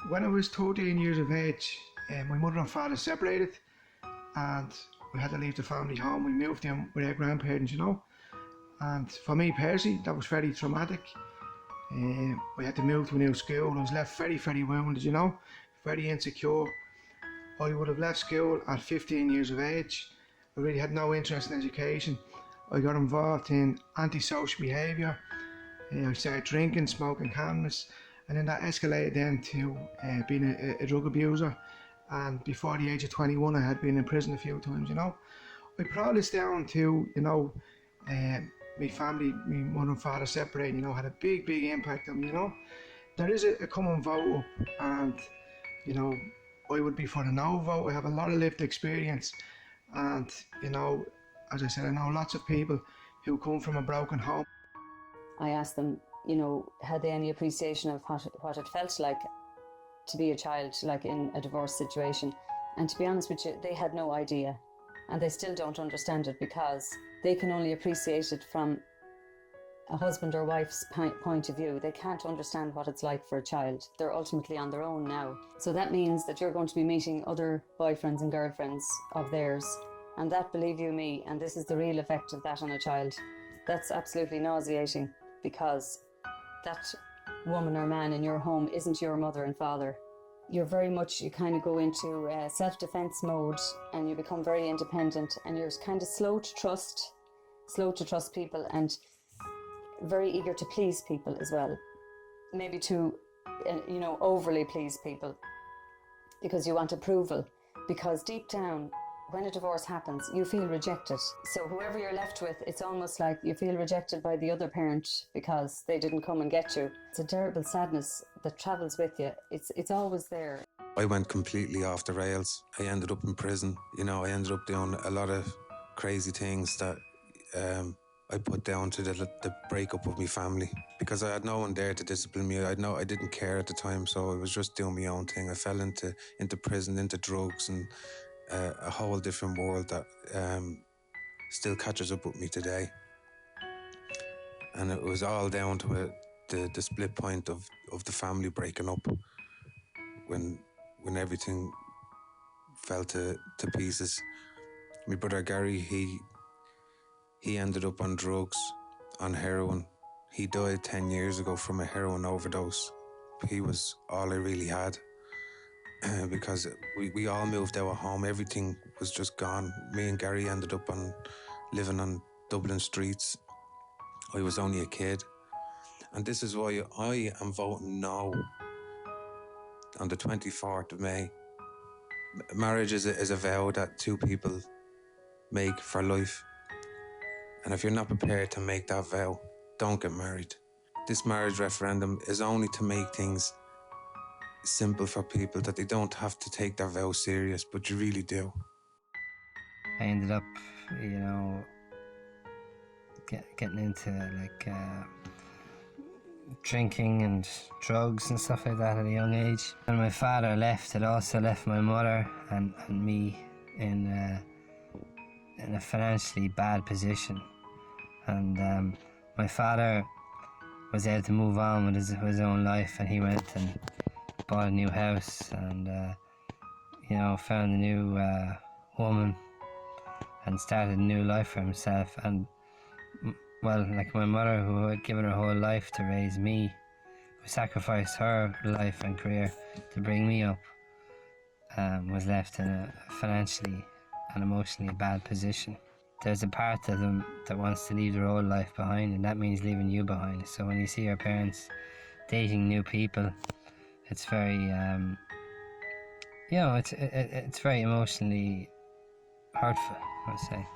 When I was 13 years of age, my mother and father separated and we had to leave the family home. We moved in with our grandparents, you know. And for me personally, that was very traumatic. We had to move to a new school. I was left very, very wounded, you know, very insecure. I would have left school at 15 years of age. I really had no interest in education. I got involved in antisocial behaviour. I started drinking, smoking cannabis, and then that escalated then to being a drug abuser. And before the age of 21, I had been in prison a few times, you know. I brought this down to, you know, my family, my mother and father separating, you know, had a big, big impact on me, you know. There is a common vote up, and, you know, I would be for the no vote. I have a lot of lived experience, and, you know, as I said, I know lots of people who come from a broken home. I asked them, you know, had they any appreciation of what it felt like to be a child, like in a divorce situation. And to be honest with you, they had no idea. And they still don't understand it because they can only appreciate it from a husband or wife's point of view. They can't understand what it's like for a child. They're ultimately on their own now. So that means that you're going to be meeting other boyfriends and girlfriends of theirs. And that, believe you me, and this is the real effect of that on a child, that's absolutely nauseating, because that woman or man in your home isn't your mother and father. You're very much, you kind of go into self-defense mode and you become very independent, and you're kind of slow to trust people, and very eager to please people as well. Maybe to, you know, overly please people because you want approval. Because deep down, when a divorce happens, you feel rejected. So whoever you're left with, it's almost like you feel rejected by the other parent because they didn't come and get you. It's a terrible sadness that travels with you. It's always there. I went completely off the rails. I ended up in prison. You know, I ended up doing a lot of crazy things that I put down to the breakup of my family, because I had no one there to discipline me. I didn't care at the time, so I was just doing my own thing. I fell into prison, into drugs, and a whole different world that still catches up with me today. And it was all down to the split point of the family breaking up, when everything fell to pieces. My brother Gary, he ended up on drugs, on heroin. He died 10 years ago from a heroin overdose. He was all I really had. Because we all moved out of home, everything was just gone. Me and Gary ended up living on Dublin streets. I was only a kid. And this is why I am voting no on the 24th of May. Marriage is a vow that two people make for life. And if you're not prepared to make that vow, don't get married. This marriage referendum is only to make things simple for people, that they don't have to take their vow serious, but you really do. I ended up, you know, getting into like drinking and drugs and stuff like that at a young age. When my father left, it also left my mother and me in a financially bad position. And my father was able to move on with his own life, and he went and bought a new house and you know, found a new woman and started a new life for himself. And well, like my mother, who had given her whole life to raise me, who sacrificed her life and career to bring me up, was left in a financially and emotionally bad position. There's a part of them that wants to leave their old life behind, and that means leaving you behind. So when you see your parents dating new people, it's very, you know, it's very emotionally hurtful, I would say.